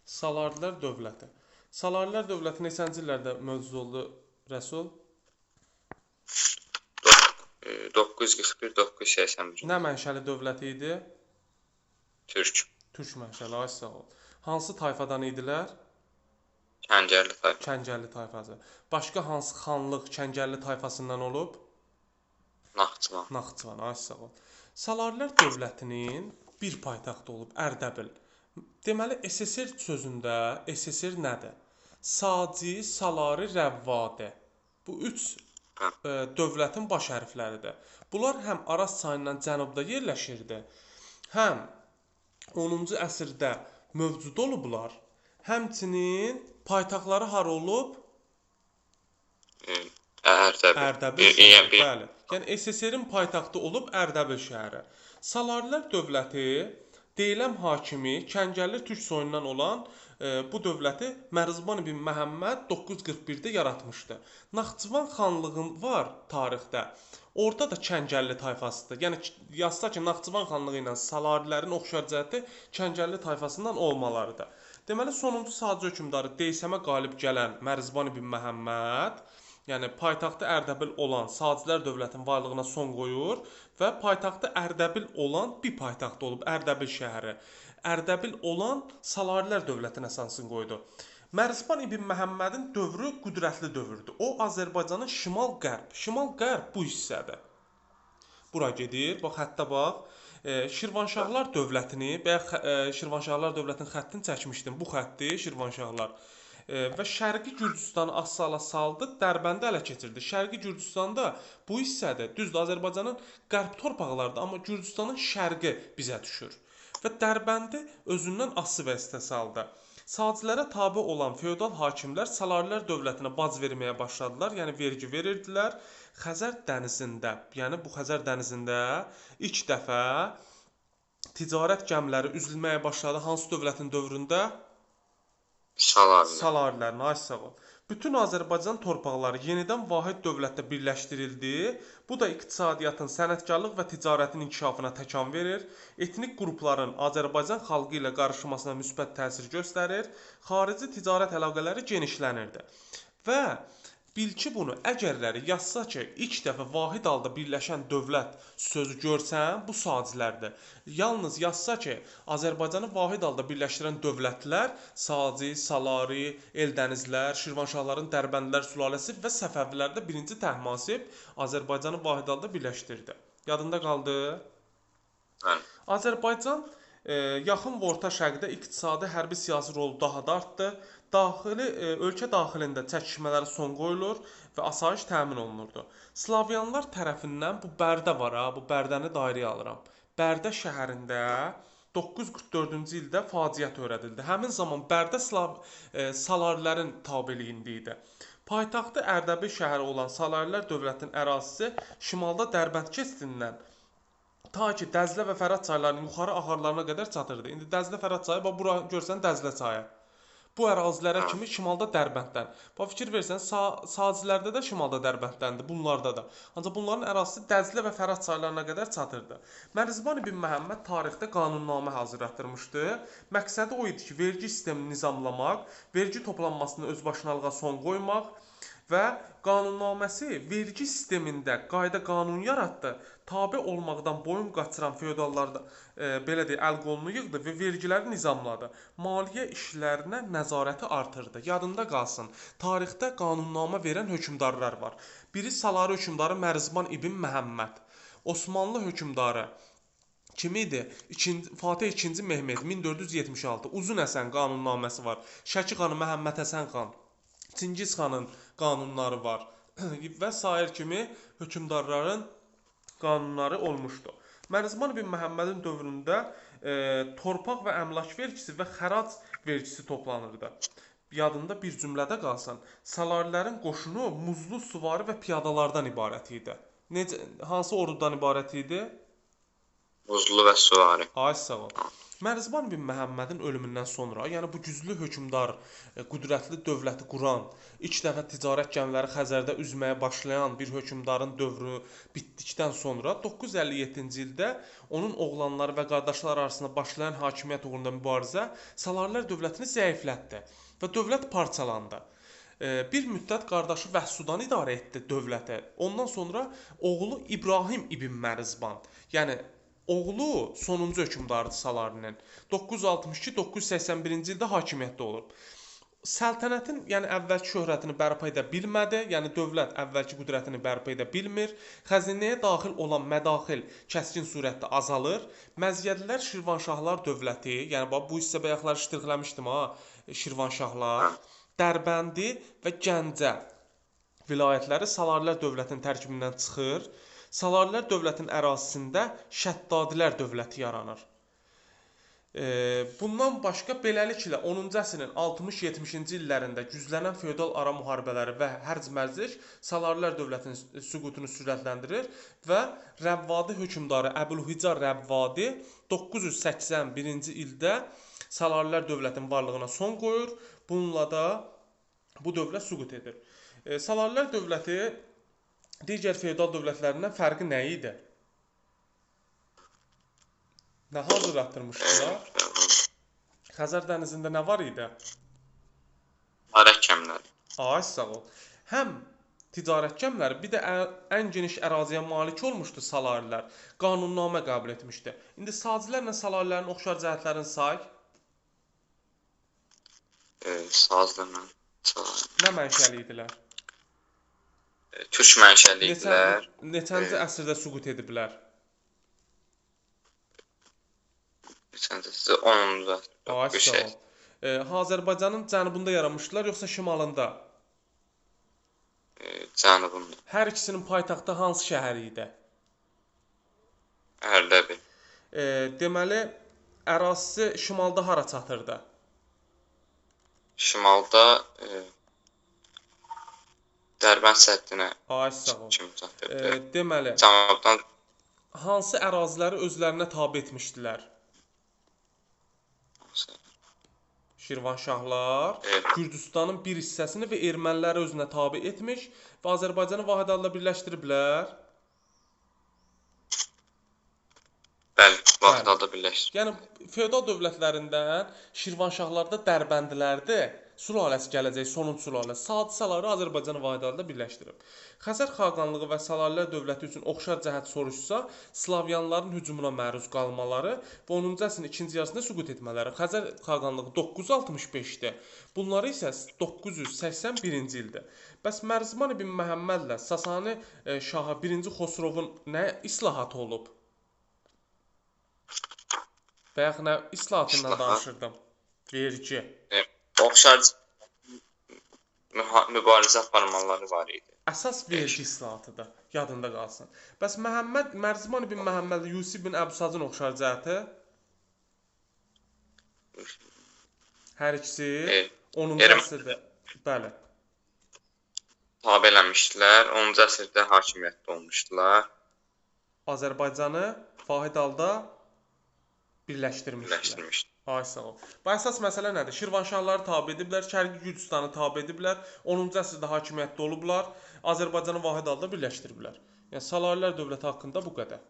Salarilər dövləti. Salarilər dövləti neçənci illərdə mövcud oldu, Rəsul? 941-981. Nə mənşəli dövləti idi? Türk. Türk mənşəli, ay sağ ol. Hansı tayfadan idilər? Kəngərli tayfa. Kəngərli tayfası. Başqa hansı xanlıq Kəngərli tayfasından olub? Naxçıvan. Naxçıvan, ay sağ ol. Salarilər dövlətinin bir paytaxtı olub, Ərdəbil. Deməli, SSR sözündə SSR nədir? Saci, Salari, Rəvvade. Bu üç dövlətin baş hərfləridir. Bunlar həm Araz çayından cənubda yerləşirdi, həm 10-cu əsrdə mövcud olublar, həmçinin paytaxtları hara olub? Ərdəbil. Ərdəbil şəhəri, bəli. Yəni SSR-in paytaxtı olub Ərdəbil şəhəri. Salarilər dövləti deyiləm hakimi Kəngərli türk soyundan olan bu dövləti Mərzban ibn Məhəmməd 941-də yaratmışdı. Naxçıvan xanlığı var tarixdə. Orada da Kəngərli tayfasıdır. Yəni yazsa ki, Naxçıvan xanlığı ilə Salarilərin oxşar cəhəti Kəngərli tayfasından olmalarıdır. Deməli, sonuncu Sacı hökmdarı Deysəmə qalib gələn Mərzban ibn Məhəmməd, yəni paytaxtı Ərdəbil olan Sacilər dövlətinin varlığına son qoyur və paytaxtı Ərdəbil olan bir paytaxt olub Ərdəbil şəhəri. Ərdəbil olan Salarilər dövlətinə əsansını qoydu. Mərzban ibn Məhəmmədin dövrü qüdrətli dövrdür. O Azərbaycanın şimal-qərb bu hissədir. Bura gedir. Bax, hətta bax. Şirvanşahlar dövlətini, Şirvanşahlar dövlətinin xəttini çəkmişdim. Bu xətti Şirvanşahlar və Şərqi Gürcüstanı az-sala saldı, Dərbəndi ələ keçirdi. Şərqi Gürcüstanda bu hissədə, düzdür, Azərbaycanın qərb torpaqlarıdır, amma Gürcüstanın şərqi bizə düşür. Və Dərbəndi özündən asılı vəziyyətə saldı. Saclərə tabe olan feodal hakimlər Salarilər dövlətinə bac verməyə başladılar, yəni vergi verirdilər. Xəzər dənizində, yəni bu Xəzər dənizində ilk dəfə ticarət gəmiləri üzülməyə başladı. Hansı dövlətin dövründə? Salarilərin, ay sağ ol. Bütün Azərbaycan torpaqları yenidən vahid dövlətdə birləşdirildi. Bu da iqtisadiyyatın, sənətkarlıq və ticarətin inkişafına təkan verir. Etnik qrupların Azərbaycan xalqı ilə qarışmasına müsbət təsir göstərir. Xarici ticarət əlaqələri genişlənirdi. Və bil ki, bunu əgərləri yazsa ki, ilk dəfə vahid halda birləşən dövlət sözü görsən, bu Sacilərdir. Yalnız yazsa ki, Azərbaycanı vahid halda birləşdirən dövlətlər Saci, Salari, Eldənizlər, Şirvanşahların Dərbəndilər sülaləsi və Səfəvilər də 1-ci Təhmasib Azərbaycanı vahid halda birləşdirdi. Yadında qaldı? Azərbaycan yaxın və orta şərqdə iqtisadi, hərbi, siyasi rolu daha da artdı. Ölkə daxilində çəkişmələrə son qoyulur və asayiş təmin olunurdu. Slavyanlar tərəfindən bu Bərdə var ha, bu Bərdəni dairəyə alıram. Bərdə şəhərində 944-cü ildə faciə törədildi. Həmin zaman Bərdə Salarilərin tabeliyində idi. Paytaxtı Ərdəbil şəhəri olan Salarilər dövlətinin ərazisi şimalda Dərbənd keçidindən ta ki Dəzlə və Fərat çaylarının yuxarı axarlarına qədər çatırdı. İndi Dəzlə Fərat çayı, bax bura görsən Dəzlə çayı. Bu ərazilərə kimi şimalda Dərbənddən. Bax fikir versən, Sacilərdə də şimalda Dərbəndəndir, bunlarda da. Ancaq bunların ərazisi Dəzlə və Fərat çaylarına qədər çatırdı. Mərzban ibn Məhəmməd tarixdə qanunnamə hazırlatdırmışdı. Məqsədi o idi ki, vergi sistemini nizamlamaq, vergi toplanmasını özbaşınalığa son qoymaq və qanunnaməsi vergi sistemində qayda-qanun yaratdı. Tabe olmaqdan boyun qaçıran feodallarda belə deyək, əl-qolunu yığdı və vergiləri nizamladı. Maliyyə işlərinə nəzarəti artırdı. Yadında qalsın, tarixdə qanunnamə verən hökmdarlar var. Biri Salari hökmdarı Mərzban ibn Məhəmməd. Osmanlı hökmdarı kim idi? Fatih II Mehmet 1476. Uzun Həsən qanunnaməsi var. Şəki xanı Məhəmməd Həsən xan, Çingiz xanın qanunları var və sair kimi hökmdarların qanunları olmuşdu. Mərzban ibn Məhəmmədin dövründə torpaq və əmlak vergisi və xərac vergisi toplanırdı. Yadında bir cümlədə qalsın. Salarilərin qoşunu muzlu, süvari və piyadalardan ibarət idi. Hansı ordudan ibarət idi? Uzlu və süvari. Ay sağ ol. Mərzban bin Məhəmmədin ölümündən sonra, yəni bu güclü hökmdar, qüdrətli dövləti quran, ilk dəfə ticarət gəmiləri Xəzərdə üzməyə başlayan bir hökmdarın dövrü bitdikdən sonra 957-ci ildə onun oğlanları və qardaşları arasında başlayan hakimiyyət uğrunda mübarizə Salarilər dövlətini zəiflətdi və dövlət parçalandı. Bir müddət qardaşı Vəhsudan idarə etdi dövləti. Ondan sonra oğlu İbrahim ibn Mərzban, yəni oğlu sonuncu hökmdardır Salarinin. 962-981-ci ildə hakimiyyətdə olub. Səltənətin, yəni əvvəlki şöhrətini bərpa edə bilmədi, yəni dövlət əvvəlki qüdrətini bərpa edə bilmir. Xəzinəyə daxil olan mədaxil kəskin surətdə azalır. Məziyyədlilər Şirvanşahlar dövləti, yəni bax bu hissə bayaqlar iştiqləmişdim ha, Şirvanşahlar, Dərbəndi və Gəncə vilayətləri Salarilər dövlətinin tərkibindən çıxır. Salarilər dövlətinin ərazisində Şəddadilər dövləti yaranır. Bundan başqa beləliklə 10-cu əsrin 60-70-ci illərində güclənən feodal ara müharibələri və hərc-mərcilik Salarilər dövlətinin süqutunu sürətləndirir və Rəvvadi hökmdarı Əbülhücar Rəvvadi 981-ci ildə Salarilər dövlətinin varlığına son qoyur. Bununla da bu dövlət süqut edir. Salarilər dövləti digər feodal dövlətlərindən fərqi nə idi? Nə hazırlatdırmışdılar? Xəzər dənizində nə var idi? Ticarət gəmiləri. Ay sağ ol. Həm ticarət gəmiləri, bir də ən geniş əraziyə malik olmuşdu Salarilər. Qanunnamə qəbul etmişdi. İndi sazlərlə Salarlərin oxşar cəhətlərini say. Sazlarla. Nə mənşəli idilər? Türk mənşəli idilər. Neçənci əsrdə süqut ediblər? Neçənci əsrdə? 10-cu əsrdə. Ay sağ ol. Azərbaycanın cənubunda yaranmışdılar, yoxsa şimalında? Cənubunda. Hər ikisinin paytaxtı hansı şəhər idi? Ərdəbil. Deməli, ərazisi şimalda hara çatırdı? Şimalda Dərbənd səddinə Ay sağ ol. kimi çatırdı. Deməli, Cənubdan hansı əraziləri özlərinə tabe etmişdilər? Şirvanşahlar Gürcüstanın bir hissəsini və erməniləri özünə tabe etmiş və Azərbaycanı vahid halda birləşdiriblər. bəli, vaxt halda birləşdir. Yəni feodal dövlətlərindən Şirvanşahlarda Dərbəndlərdir. Sülaləsi gələcək, sonuncu sülalə. Sadisaları Azərbaycanı vahid halda birləşdirib. Xəzər xaqanlığı və Salarilər dövləti üçün oxşar cəhət soruşsa, Slavyanların hücumuna məruz qalmaları və 10-cu əsrin ikinci yarısında süqut etmələri. Xəzər xaqanlığı 965-dir. Bunları isə 981-ci ildir. Bəs Mərzban ibn Məhəmmədlə Sasani şahı 1-ci Xosrovun nə islahatı olub? Bayaq nə islahatından danışırdım? Vergi. Oxşar mübarizə aparmaları var idi. Əsas vergi islahatıdır. Yadında qalsın. Bəs Mərzban ibn Məhəmməd Yusif ibn Əbusacın oxşar cəhəti? Hər ikisi 10-cu əsrdə. Bəli. Tabe eləmişdilər. 10-cu əsrdə hakimiyyətdə olmuşdular. Azərbaycanı vahid halda birləşdirmişdilər. Ay sağ ol. Bu əsas məsələ nədir? Şirvanşahları tabe ediblər, Şərqi Gürcüstanı tabe ediblər, 10-cu əsrdə hakimiyyətdə olublar, Azərbaycanı vahid halda birləşdiriblər. Yəni Salarilər dövləti haqqında bu qədər.